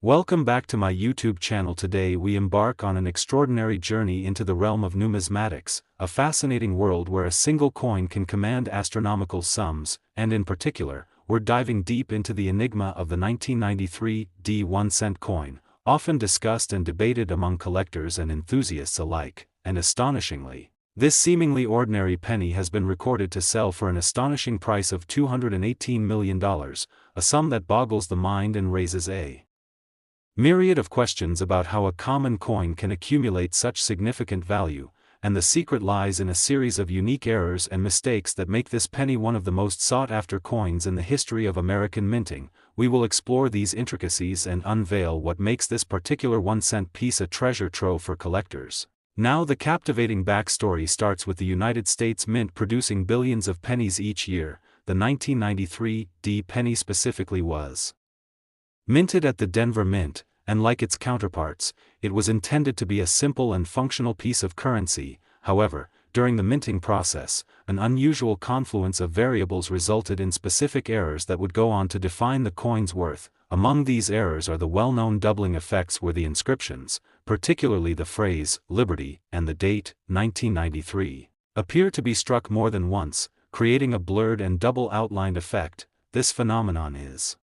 Welcome back to my YouTube channel. Today we embark on an extraordinary journey into the realm of numismatics, a fascinating world where a single coin can command astronomical sums, and in particular, we're diving deep into the enigma of the 1993 1-cent coin, often discussed and debated among collectors and enthusiasts alike, and astonishingly, this seemingly ordinary penny has been recorded to sell for an astonishing price of $218 million, a sum that boggles the mind and raises a myriad of questions about how a common coin can accumulate such significant value, and the secret lies in a series of unique errors and mistakes that make this penny one of the most sought-after coins in the history of American minting. We will explore these intricacies and unveil what makes this particular 1-cent piece a treasure trove for collectors. Now the captivating backstory starts with the United States Mint producing billions of pennies each year. The 1993 penny specifically was minted at the Denver Mint, and like its counterparts, it was intended to be a simple and functional piece of currency. However, during the minting process, an unusual confluence of variables resulted in specific errors that would go on to define the coin's worth. Among these errors are the well-known doubling effects where the inscriptions, particularly the phrase, Liberty, and the date, 1993, appear to be struck more than once, creating a blurred and double-outlined effect. This phenomenon is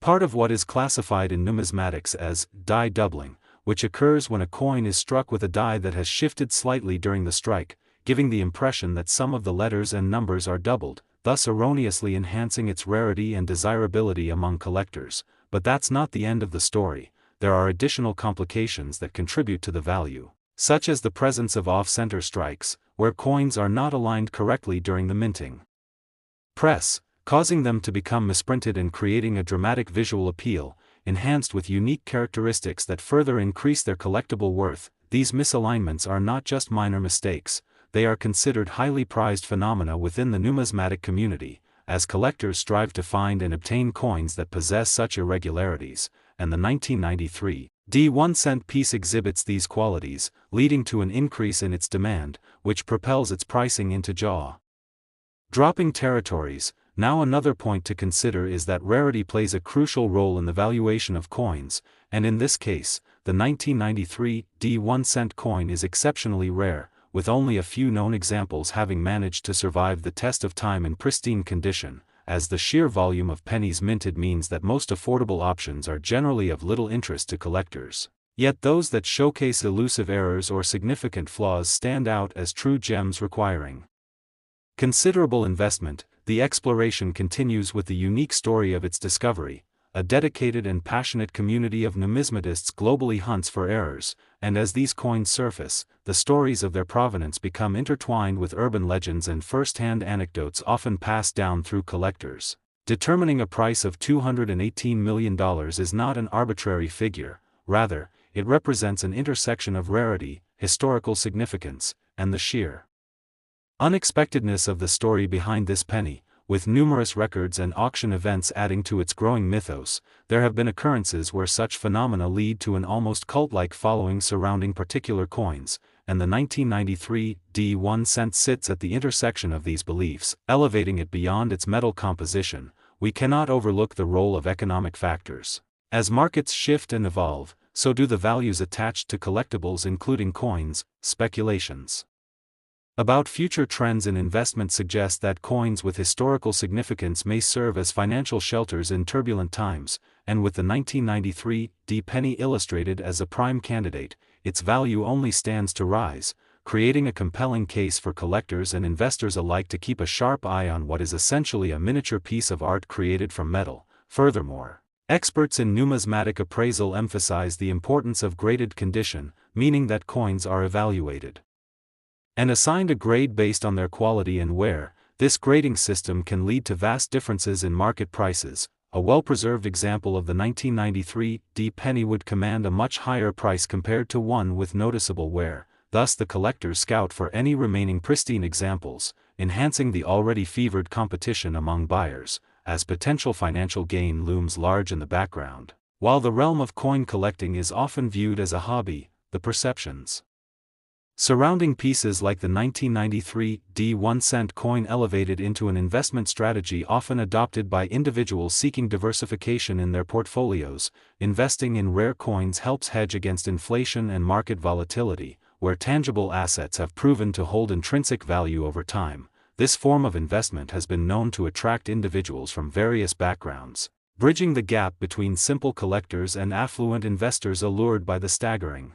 part of what is classified in numismatics as die doubling, which occurs when a coin is struck with a die that has shifted slightly during the strike, giving the impression that some of the letters and numbers are doubled, thus erroneously enhancing its rarity and desirability among collectors. But that's not the end of the story. There are additional complications that contribute to the value, such as the presence of off-center strikes, where coins are not aligned correctly during the minting press, causing them to become misprinted and creating a dramatic visual appeal, enhanced with unique characteristics that further increase their collectible worth. These misalignments are not just minor mistakes, they are considered highly prized phenomena within the numismatic community, as collectors strive to find and obtain coins that possess such irregularities, and the 1993 1-cent piece exhibits these qualities, leading to an increase in its demand, which propels its pricing into jaw-dropping territories. Now another point to consider is that rarity plays a crucial role in the valuation of coins, and in this case, the 1993 1-cent coin is exceptionally rare, with only a few known examples having managed to survive the test of time in pristine condition, as the sheer volume of pennies minted means that most affordable options are generally of little interest to collectors. Yet those that showcase elusive errors or significant flaws stand out as true gems requiring considerable investment. The exploration continues with the unique story of its discovery. A dedicated and passionate community of numismatists globally hunts for errors, and as these coins surface, the stories of their provenance become intertwined with urban legends and first-hand anecdotes often passed down through collectors. Determining a price of $218 million is not an arbitrary figure, rather, it represents an intersection of rarity, historical significance, and the sheer unexpectedness of the story behind this penny. With numerous records and auction events adding to its growing mythos, there have been occurrences where such phenomena lead to an almost cult-like following surrounding particular coins, and the 1993 1-cent sits at the intersection of these beliefs, elevating it beyond its metal composition. We cannot overlook the role of economic factors. As markets shift and evolve, so do the values attached to collectibles, including coins. Speculations about future trends in investment suggest that coins with historical significance may serve as financial shelters in turbulent times, and with the 1993 penny illustrated as a prime candidate, its value only stands to rise, creating a compelling case for collectors and investors alike to keep a sharp eye on what is essentially a miniature piece of art created from metal. Furthermore, experts in numismatic appraisal emphasize the importance of graded condition, meaning that coins are evaluated and assigned a grade based on their quality and wear. This grading system can lead to vast differences in market prices. A well-preserved example of the 1993 penny would command a much higher price compared to one with noticeable wear, thus the collectors scout for any remaining pristine examples, enhancing the already fevered competition among buyers, as potential financial gain looms large in the background. While the realm of coin collecting is often viewed as a hobby, the perceptions Surrounding pieces like the 1993 D1-cent coin elevated into an investment strategy often adopted by individuals seeking diversification in their portfolios. Investing in rare coins helps hedge against inflation and market volatility, where tangible assets have proven to hold intrinsic value over time. This form of investment has been known to attract individuals from various backgrounds, bridging the gap between simple collectors and affluent investors allured by the staggering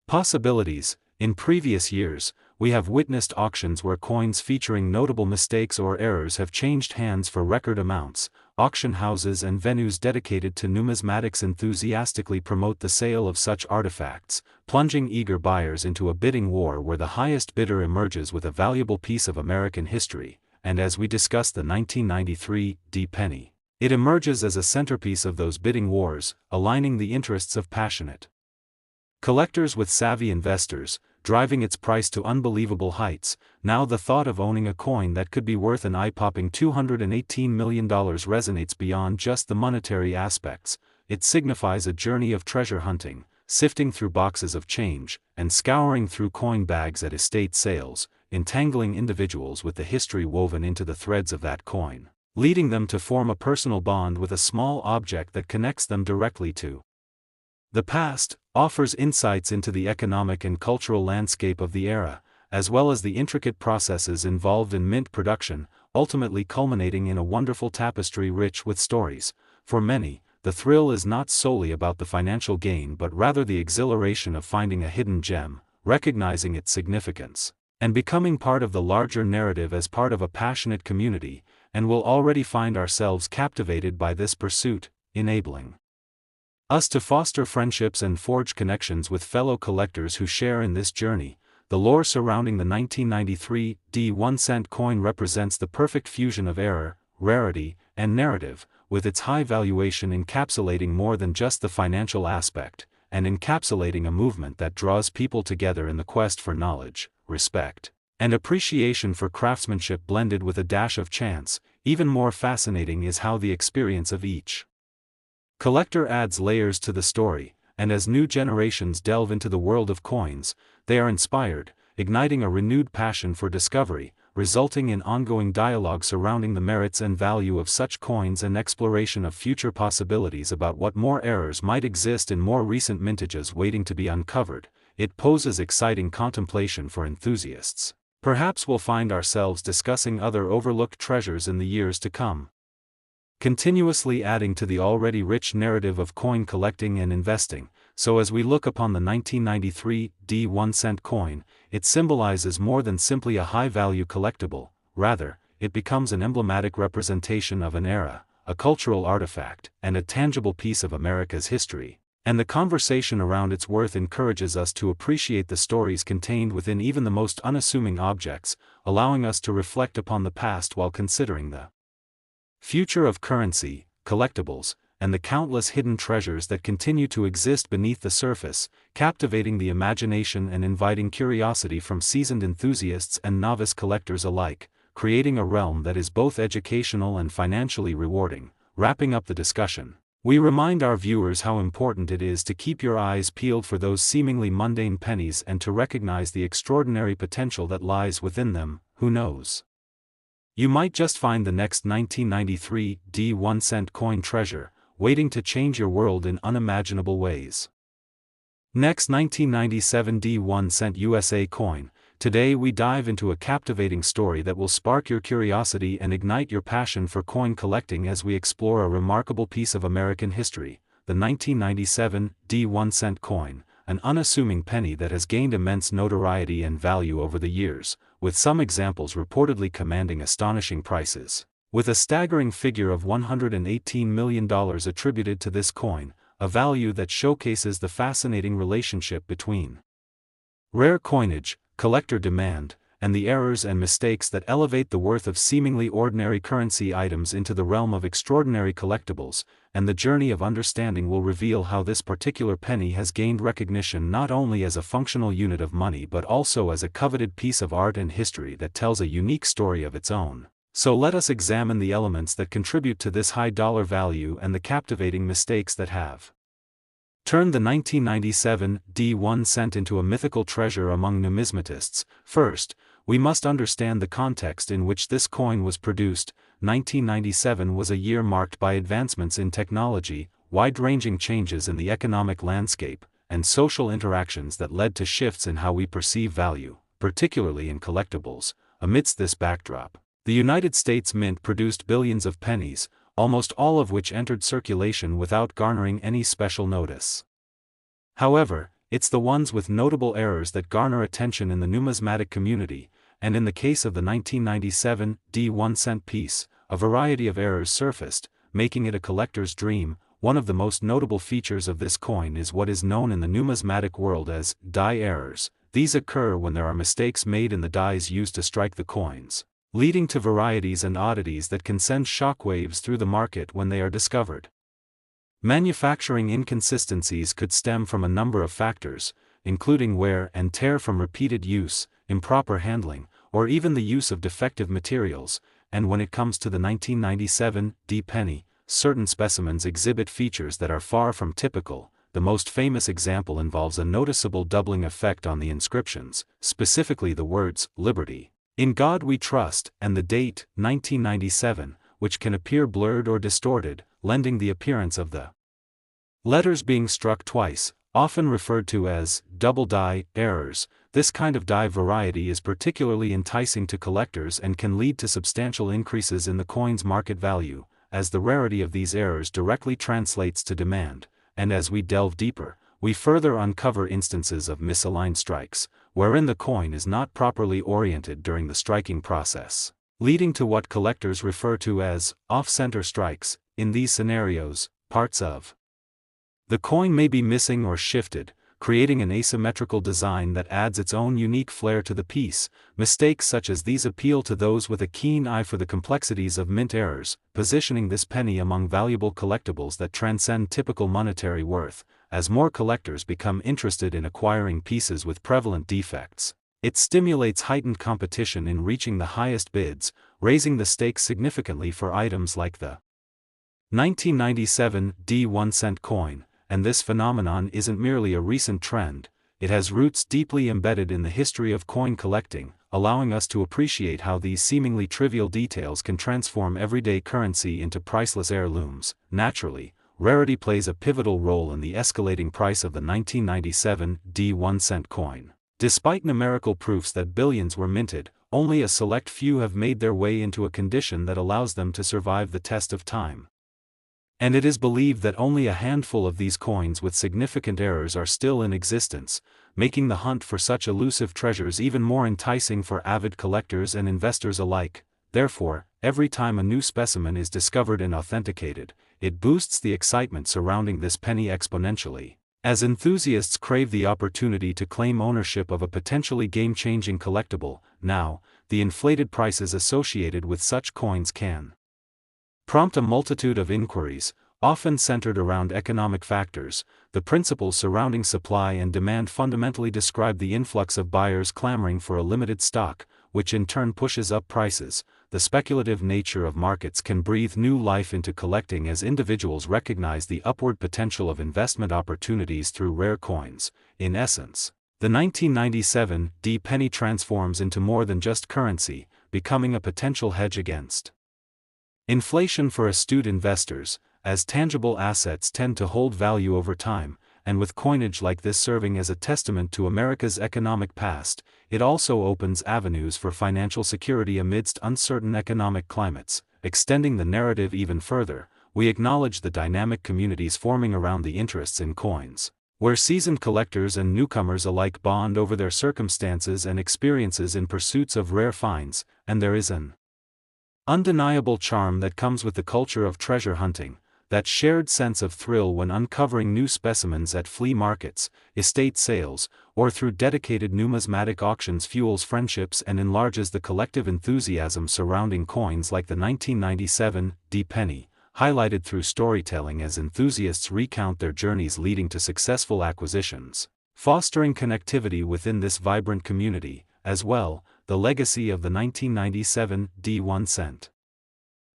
possibilities. In previous years, we have witnessed auctions where coins featuring notable mistakes or errors have changed hands for record amounts. Auction houses and venues dedicated to numismatics enthusiastically promote the sale of such artifacts, plunging eager buyers into a bidding war where the highest bidder emerges with a valuable piece of American history. And as we discuss the 1993 D penny, it emerges as a centerpiece of those bidding wars, aligning the interests of passionate collectors with savvy investors, driving its price to unbelievable heights. Now the thought of owning a coin that could be worth an eye-popping $218 million resonates beyond just the monetary aspects. It signifies a journey of treasure hunting, sifting through boxes of change, and scouring through coin bags at estate sales, entangling individuals with the history woven into the threads of that coin, leading them to form a personal bond with a small object that connects them directly to the past, offers insights into the economic and cultural landscape of the era, as well as the intricate processes involved in mint production, ultimately culminating in a wonderful tapestry rich with stories. For many, the thrill is not solely about the financial gain but rather the exhilaration of finding a hidden gem, recognizing its significance, and becoming part of the larger narrative as part of a passionate community. And we'll already find ourselves captivated by this pursuit, enabling us to foster friendships and forge connections with fellow collectors who share in this journey. The lore surrounding the 1993 D1-cent coin represents the perfect fusion of error, rarity, and narrative, with its high valuation encapsulating more than just the financial aspect, and encapsulating a movement that draws people together in the quest for knowledge, respect, and appreciation for craftsmanship blended with a dash of chance. Even more fascinating is how the experience of each collector adds layers to the story, and as new generations delve into the world of coins, they are inspired, igniting a renewed passion for discovery, resulting in ongoing dialogue surrounding the merits and value of such coins and exploration of future possibilities about what more errors might exist in more recent mintages waiting to be uncovered. It poses exciting contemplation for enthusiasts. Perhaps we'll find ourselves discussing other overlooked treasures in the years to come, continuously adding to the already rich narrative of coin collecting and investing. So as we look upon the 1993 D1-cent coin, it symbolizes more than simply a high-value collectible. Rather, it becomes an emblematic representation of an era, a cultural artifact, and a tangible piece of America's history. And the conversation around its worth encourages us to appreciate the stories contained within even the most unassuming objects, allowing us to reflect upon the past while considering the future of currency, collectibles, and the countless hidden treasures that continue to exist beneath the surface, captivating the imagination and inviting curiosity from seasoned enthusiasts and novice collectors alike, creating a realm that is both educational and financially rewarding. Wrapping up the discussion, we remind our viewers how important it is to keep your eyes peeled for those seemingly mundane pennies and to recognize the extraordinary potential that lies within them. Who knows? You might just find the next 1993 D1-cent coin treasure, waiting to change your world in unimaginable ways. Next, 1997 D1-cent USA coin. Today we dive into a captivating story that will spark your curiosity and ignite your passion for coin collecting as we explore a remarkable piece of American history, the 1997 D1-cent coin, an unassuming penny that has gained immense notoriety and value over the years, with some examples reportedly commanding astonishing prices. With a staggering figure of $118 million attributed to this coin, a value that showcases the fascinating relationship between rare coinage, collector demand, and the errors and mistakes that elevate the worth of seemingly ordinary currency items into the realm of extraordinary collectibles. And the journey of understanding will reveal how this particular penny has gained recognition not only as a functional unit of money but also as a coveted piece of art and history that tells a unique story of its own. So let us examine the elements that contribute to this high dollar value and the captivating mistakes that have turned the 1997 D1 cent into a mythical treasure among numismatists. First, we must understand the context in which this coin was produced. 1997 was a year marked by advancements in technology, wide-ranging changes in the economic landscape, and social interactions that led to shifts in how we perceive value, particularly in collectibles. Amidst this backdrop, the United States Mint produced billions of pennies, almost all of which entered circulation without garnering any special notice. However, it's the ones with notable errors that garner attention in the numismatic community, and in the case of the 1997 D1 cent piece, a variety of errors surfaced, making it a collector's dream. One of the most notable features of this coin is what is known in the numismatic world as die errors. These occur when there are mistakes made in the dies used to strike the coins, leading to varieties and oddities that can send shockwaves through the market when they are discovered. Manufacturing inconsistencies could stem from a number of factors, including wear and tear from repeated use, improper handling, or even the use of defective materials. And when it comes to the 1997 D penny, certain specimens exhibit features that are far from typical. The most famous example involves a noticeable doubling effect on the inscriptions, specifically the words, "Liberty, in God we trust," and the date, 1997, which can appear blurred or distorted, lending the appearance of the letters being struck twice, often referred to as double die errors. This kind of die variety is particularly enticing to collectors and can lead to substantial increases in the coin's market value, as the rarity of these errors directly translates to demand. And as we delve deeper, we further uncover instances of misaligned strikes, wherein the coin is not properly oriented during the striking process, leading to what collectors refer to as off-center strikes. In these scenarios, parts of the coin may be missing or shifted, creating an asymmetrical design that adds its own unique flair to the piece. Mistakes such as these appeal to those with a keen eye for the complexities of mint errors, positioning this penny among valuable collectibles that transcend typical monetary worth. As more collectors become interested in acquiring pieces with prevalent defects, it stimulates heightened competition in reaching the highest bids, raising the stakes significantly for items like the 1997 D1 cent coin. And this phenomenon isn't merely a recent trend, it has roots deeply embedded in the history of coin collecting, allowing us to appreciate how these seemingly trivial details can transform everyday currency into priceless heirlooms. Naturally, rarity plays a pivotal role in the escalating price of the 1997 D1 cent coin. Despite numerical proofs that billions were minted, only a select few have made their way into a condition that allows them to survive the test of time. And it is believed that only a handful of these coins with significant errors are still in existence, making the hunt for such elusive treasures even more enticing for avid collectors and investors alike. Therefore, every time a new specimen is discovered and authenticated, it boosts the excitement surrounding this penny exponentially, as enthusiasts crave the opportunity to claim ownership of a potentially game-changing collectible. Now, the inflated prices associated with such coins can prompt a multitude of inquiries, often centered around economic factors. The principles surrounding supply and demand fundamentally describe the influx of buyers clamoring for a limited stock, which in turn pushes up prices. The speculative nature of markets can breathe new life into collecting as individuals recognize the upward potential of investment opportunities through rare coins. In essence, the 1997 D penny transforms into more than just currency, becoming a potential hedge against inflation for astute investors, as tangible assets tend to hold value over time, and with coinage like this serving as a testament to America's economic past, it also opens avenues for financial security amidst uncertain economic climates. Extending the narrative even further, we acknowledge the dynamic communities forming around the interests in coins, where seasoned collectors and newcomers alike bond over their circumstances and experiences in pursuits of rare finds. And there is an undeniable charm that comes with the culture of treasure hunting, that shared sense of thrill when uncovering new specimens at flea markets, estate sales, or through dedicated numismatic auctions fuels friendships and enlarges the collective enthusiasm surrounding coins like the 1997 D penny, highlighted through storytelling as enthusiasts recount their journeys leading to successful acquisitions, fostering connectivity within this vibrant community. As well, the legacy of the 1997 D1 cent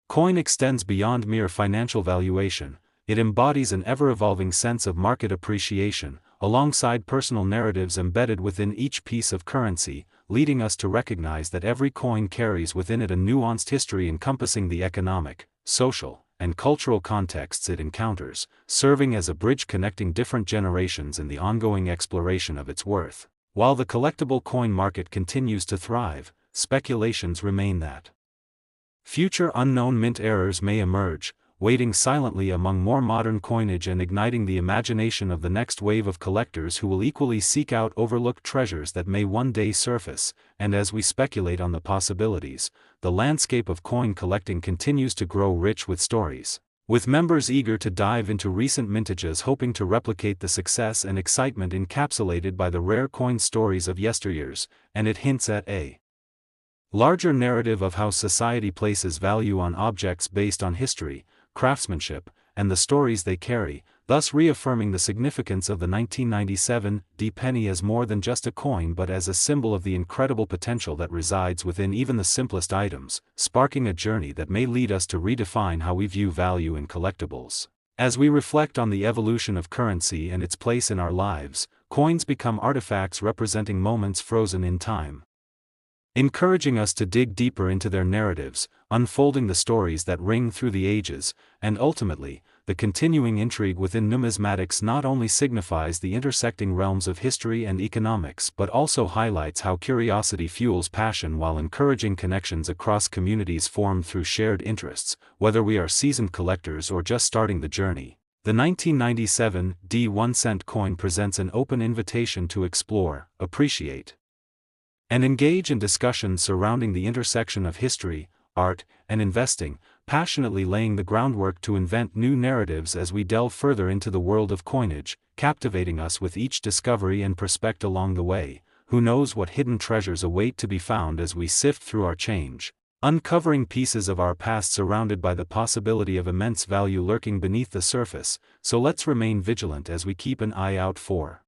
coin extends beyond mere financial valuation. it embodies an ever-evolving sense of market appreciation, alongside personal narratives embedded within each piece of currency, leading us to recognize that every coin carries within it a nuanced history encompassing the economic, social, and cultural contexts it encounters, serving as a bridge connecting different generations in the ongoing exploration of its worth. While the collectible coin market continues to thrive, speculations remain that future unknown mint errors may emerge, waiting silently among more modern coinage and igniting the imagination of the next wave of collectors who will equally seek out overlooked treasures that may one day surface. And as we speculate on the possibilities, the landscape of coin collecting continues to grow rich with stories, with members eager to dive into recent mintages hoping to replicate the success and excitement encapsulated by the rare coin stories of yesteryears. And it hints at a larger narrative of how society places value on objects based on history, craftsmanship, and the stories they carry, thus reaffirming the significance of the 1997 D penny as more than just a coin but as a symbol of the incredible potential that resides within even the simplest items, sparking a journey that may lead us to redefine how we view value in collectibles. As we reflect on the evolution of currency and its place in our lives, coins become artifacts representing moments frozen in time, encouraging us to dig deeper into their narratives, unfolding the stories that ring through the ages. And ultimately, the continuing intrigue within numismatics not only signifies the intersecting realms of history and economics but also highlights how curiosity fuels passion while encouraging connections across communities formed through shared interests. Whether we are seasoned collectors or just starting the journey, the 1997 D 1-cent coin presents an open invitation to explore, appreciate, and engage in discussions surrounding the intersection of history, art, and investing, passionately laying the groundwork to invent new narratives as we delve further into the world of coinage, captivating us with each discovery and prospect along the way. Who knows what hidden treasures await to be found as we sift through our change, uncovering pieces of our past surrounded by the possibility of immense value lurking beneath the surface. So let's remain vigilant as we keep an eye out for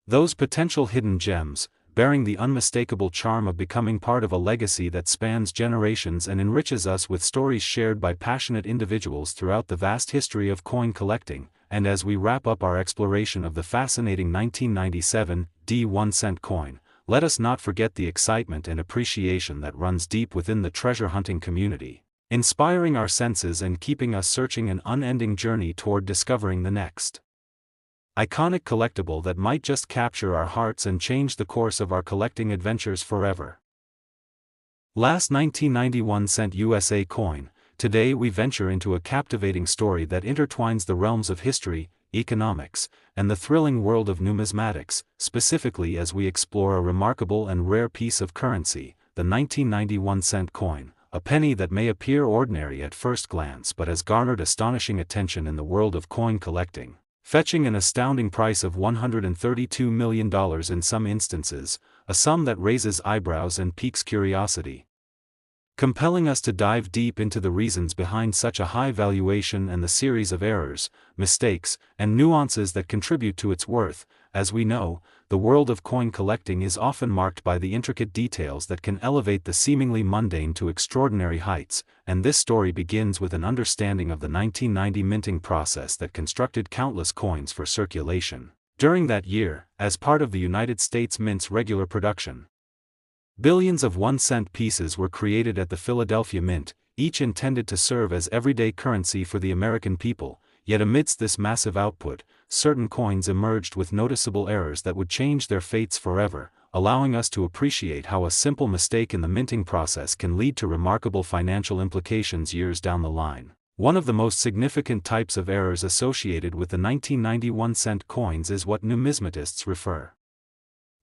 those potential hidden gems, bearing the unmistakable charm of becoming part of a legacy that spans generations and enriches us with stories shared by passionate individuals throughout the vast history of coin collecting. And as we wrap up our exploration of the fascinating 1997 D 1-cent coin, let us not forget the excitement and appreciation that runs deep within the treasure hunting community, inspiring our senses and keeping us searching an unending journey toward discovering the next iconic collectible that might just capture our hearts and change the course of our collecting adventures forever. Last 1991-cent USA coin. Today we venture into a captivating story that intertwines the realms of history, economics, and the thrilling world of numismatics, specifically as we explore a remarkable and rare piece of currency, the 1991-cent coin, a penny that may appear ordinary at first glance but has garnered astonishing attention in the world of coin collecting, fetching an astounding price of $132 million in some instances, a sum that raises eyebrows and piques curiosity, compelling us to dive deep into the reasons behind such a high valuation and the series of errors, mistakes, and nuances that contribute to its worth. As we know, the world of coin collecting is often marked by the intricate details that can elevate the seemingly mundane to extraordinary heights, and this story begins with an understanding of the 1990 minting process that constructed countless coins for circulation. During that year, as part of the United States Mint's regular production, billions of 1-cent pieces were created at the Philadelphia Mint, each intended to serve as everyday currency for the American people. Yet amidst this massive output, certain coins emerged with noticeable errors that would change their fates forever, allowing us to appreciate how a simple mistake in the minting process can lead to remarkable financial implications years down the line. One of the most significant types of errors associated with the 1991-cent coins is what numismatists refer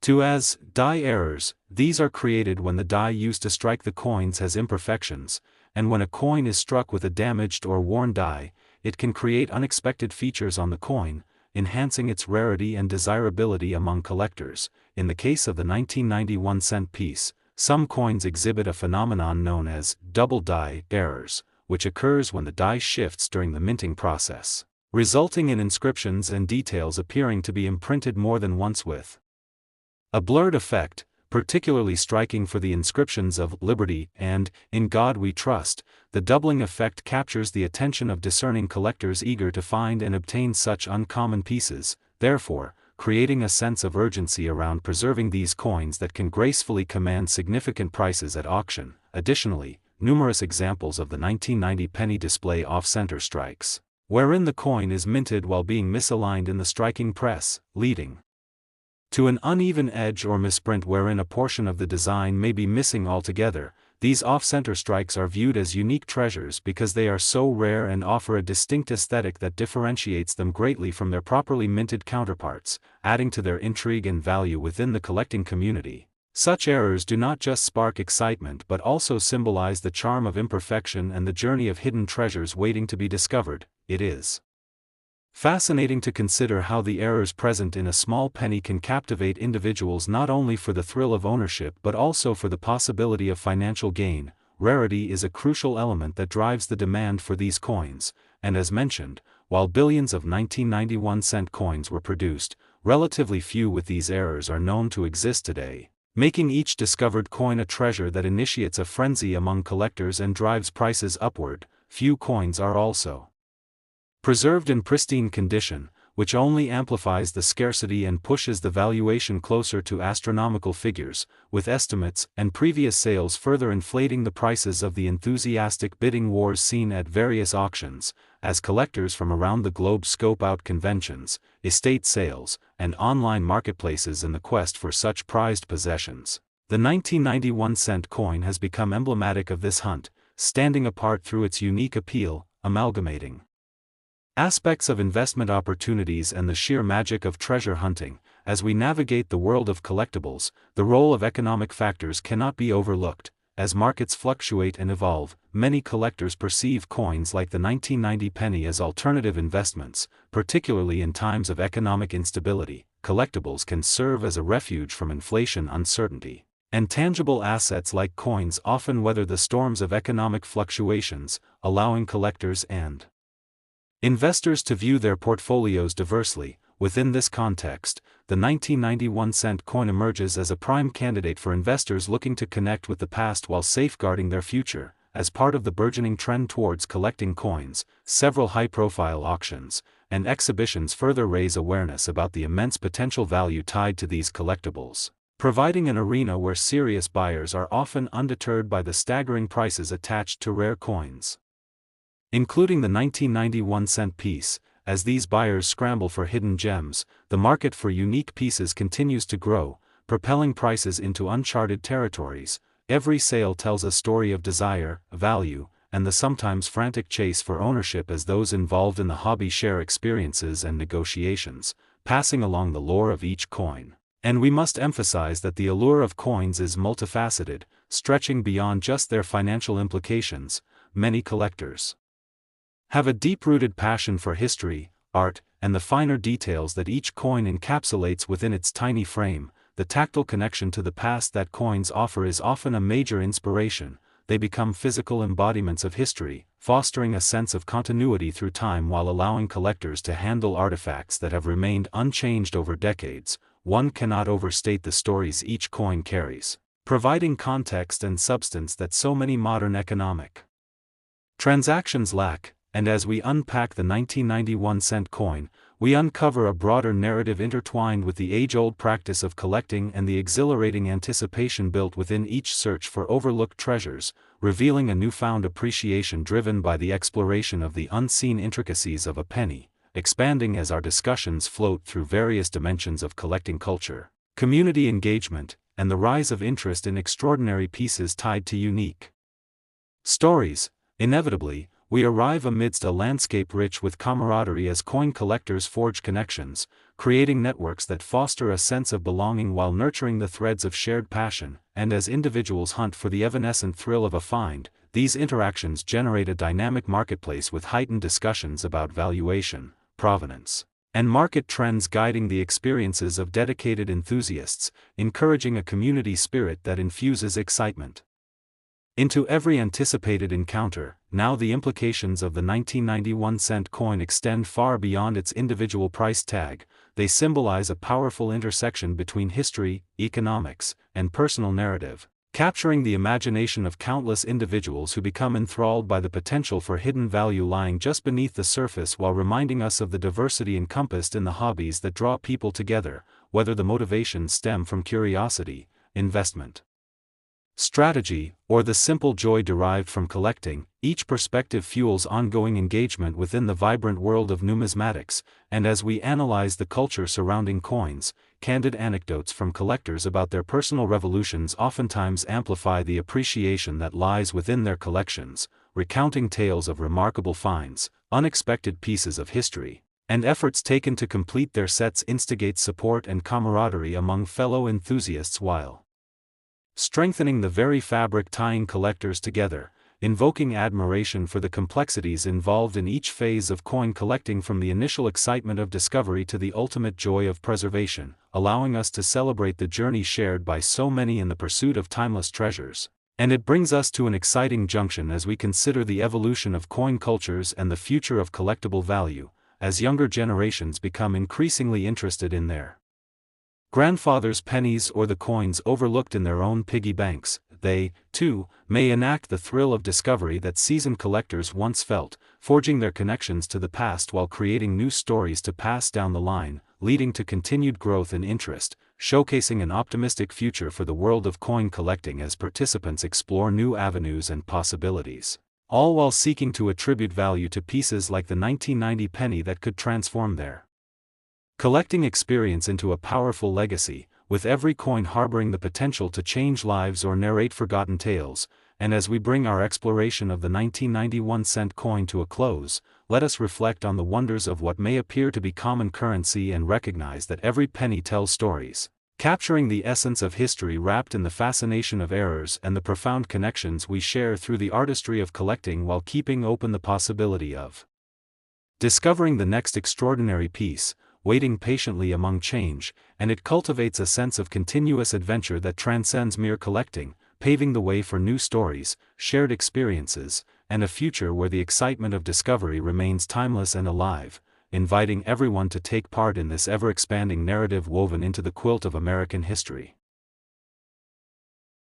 to as die errors. These are created when the die used to strike the coins has imperfections, and when a coin is struck with a damaged or worn die, it can create unexpected features on the coin, enhancing its rarity and desirability among collectors. In the case of the 1991-cent piece, some coins exhibit a phenomenon known as double die errors, which occurs when the die shifts during the minting process, resulting in inscriptions and details appearing to be imprinted more than once with a blurred effect, particularly striking for the inscriptions of "Liberty" and "In God We Trust." the doubling effect captures the attention of discerning collectors eager to find and obtain such uncommon pieces, therefore, creating a sense of urgency around preserving these coins that can gracefully command significant prices at auction. Additionally, numerous examples of the 1990 penny display off-center strikes, wherein the coin is minted while being misaligned in the striking press, leading to an uneven edge or misprint wherein a portion of the design may be missing altogether. These off-center strikes are viewed as unique treasures because they are so rare and offer a distinct aesthetic that differentiates them greatly from their properly minted counterparts, adding to their intrigue and value within the collecting community. Such errors do not just spark excitement but also symbolize the charm of imperfection and the journey of hidden treasures waiting to be discovered. It is fascinating to consider how the errors present in a small penny can captivate individuals not only for the thrill of ownership but also for the possibility of financial gain. Rarity is a crucial element that drives the demand for these coins, and as mentioned, while billions of 1991-cent coins were produced, relatively few with these errors are known to exist today, making each discovered coin a treasure that initiates a frenzy among collectors and drives prices upward. Few coins are also preserved in pristine condition, which only amplifies the scarcity and pushes the valuation closer to astronomical figures, with estimates and previous sales further inflating the prices of the enthusiastic bidding wars seen at various auctions, as collectors from around the globe scope out conventions, estate sales, and online marketplaces in the quest for such prized possessions. The 1991-cent coin has become emblematic of this hunt, standing apart through its unique appeal, amalgamating aspects of investment opportunities and the sheer magic of treasure hunting. As we navigate the world of collectibles, the role of economic factors cannot be overlooked. As markets fluctuate and evolve, many collectors perceive coins like the 1990 penny as alternative investments, particularly in times of economic instability. Collectibles can serve as a refuge from inflation uncertainty, and tangible assets like coins often weather the storms of economic fluctuations, allowing collectors and investors to view their portfolios diversely. Within this context, the 1991-cent coin emerges as a prime candidate for investors looking to connect with the past while safeguarding their future. As part of the burgeoning trend towards collecting coins, several high-profile auctions and exhibitions further raise awareness about the immense potential value tied to these collectibles, providing an arena where serious buyers are often undeterred by the staggering prices attached to rare coins, including the 1991-cent piece. As these buyers scramble for hidden gems, the market for unique pieces continues to grow, propelling prices into uncharted territories. Every sale tells a story of desire, value, and the sometimes frantic chase for ownership as those involved in the hobby share experiences and negotiations, passing along the lore of each coin. And we must emphasize that the allure of coins is multifaceted, stretching beyond just their financial implications. Many collectors have a deep-rooted passion for history, art, and the finer details that each coin encapsulates within its tiny frame. The tactile connection to the past that coins offer is often a major inspiration. They become physical embodiments of history, fostering a sense of continuity through time while allowing collectors to handle artifacts that have remained unchanged over decades. One cannot overstate the stories each coin carries, providing context and substance that so many modern economic transactions lack. And as we unpack the 1991-cent coin, we uncover a broader narrative intertwined with the age-old practice of collecting and the exhilarating anticipation built within each search for overlooked treasures, revealing a newfound appreciation driven by the exploration of the unseen intricacies of a penny, expanding as our discussions float through various dimensions of collecting culture, community engagement, and the rise of interest in extraordinary pieces tied to unique stories. Inevitably, we arrive amidst a landscape rich with camaraderie as coin collectors forge connections, creating networks that foster a sense of belonging while nurturing the threads of shared passion. And as individuals hunt for the evanescent thrill of a find, these interactions generate a dynamic marketplace with heightened discussions about valuation, provenance, and market trends guiding the experiences of dedicated enthusiasts, encouraging a community spirit that infuses excitement into every anticipated encounter. Now the implications of the 1991-cent coin extend far beyond its individual price tag. They symbolize a powerful intersection between history, economics, and personal narrative, capturing the imagination of countless individuals who become enthralled by the potential for hidden value lying just beneath the surface, while reminding us of the diversity encompassed in the hobbies that draw people together, whether the motivations stem from curiosity, investment, strategy, or the simple joy derived from collecting. Each perspective fuels ongoing engagement within the vibrant world of numismatics, and as we analyze the culture surrounding coins, candid anecdotes from collectors about their personal revolutions oftentimes amplify the appreciation that lies within their collections, recounting tales of remarkable finds, unexpected pieces of history, and efforts taken to complete their sets instigate support and camaraderie among fellow enthusiasts while strengthening the very fabric tying collectors together, invoking admiration for the complexities involved in each phase of coin collecting, from the initial excitement of discovery to the ultimate joy of preservation, allowing us to celebrate the journey shared by so many in the pursuit of timeless treasures. And it brings us to an exciting junction as we consider the evolution of coin cultures and the future of collectible value, as younger generations become increasingly interested in their grandfather's pennies or the coins overlooked in their own piggy banks. They, too, may enact the thrill of discovery that seasoned collectors once felt, forging their connections to the past while creating new stories to pass down the line, leading to continued growth in interest, showcasing an optimistic future for the world of coin collecting as participants explore new avenues and possibilities, all while seeking to attribute value to pieces like the 1990 penny that could transform their collecting experience into a powerful legacy, with every coin harboring the potential to change lives or narrate forgotten tales. And as we bring our exploration of the 1991 coin to a close, let us reflect on the wonders of what may appear to be common currency and recognize that every penny tells stories, capturing the essence of history wrapped in the fascination of errors and the profound connections we share through the artistry of collecting, while keeping open the possibility of discovering the next extraordinary piece, waiting patiently among change. And it cultivates a sense of continuous adventure that transcends mere collecting, paving the way for new stories, shared experiences, and a future where the excitement of discovery remains timeless and alive, inviting everyone to take part in this ever-expanding narrative woven into the quilt of American history.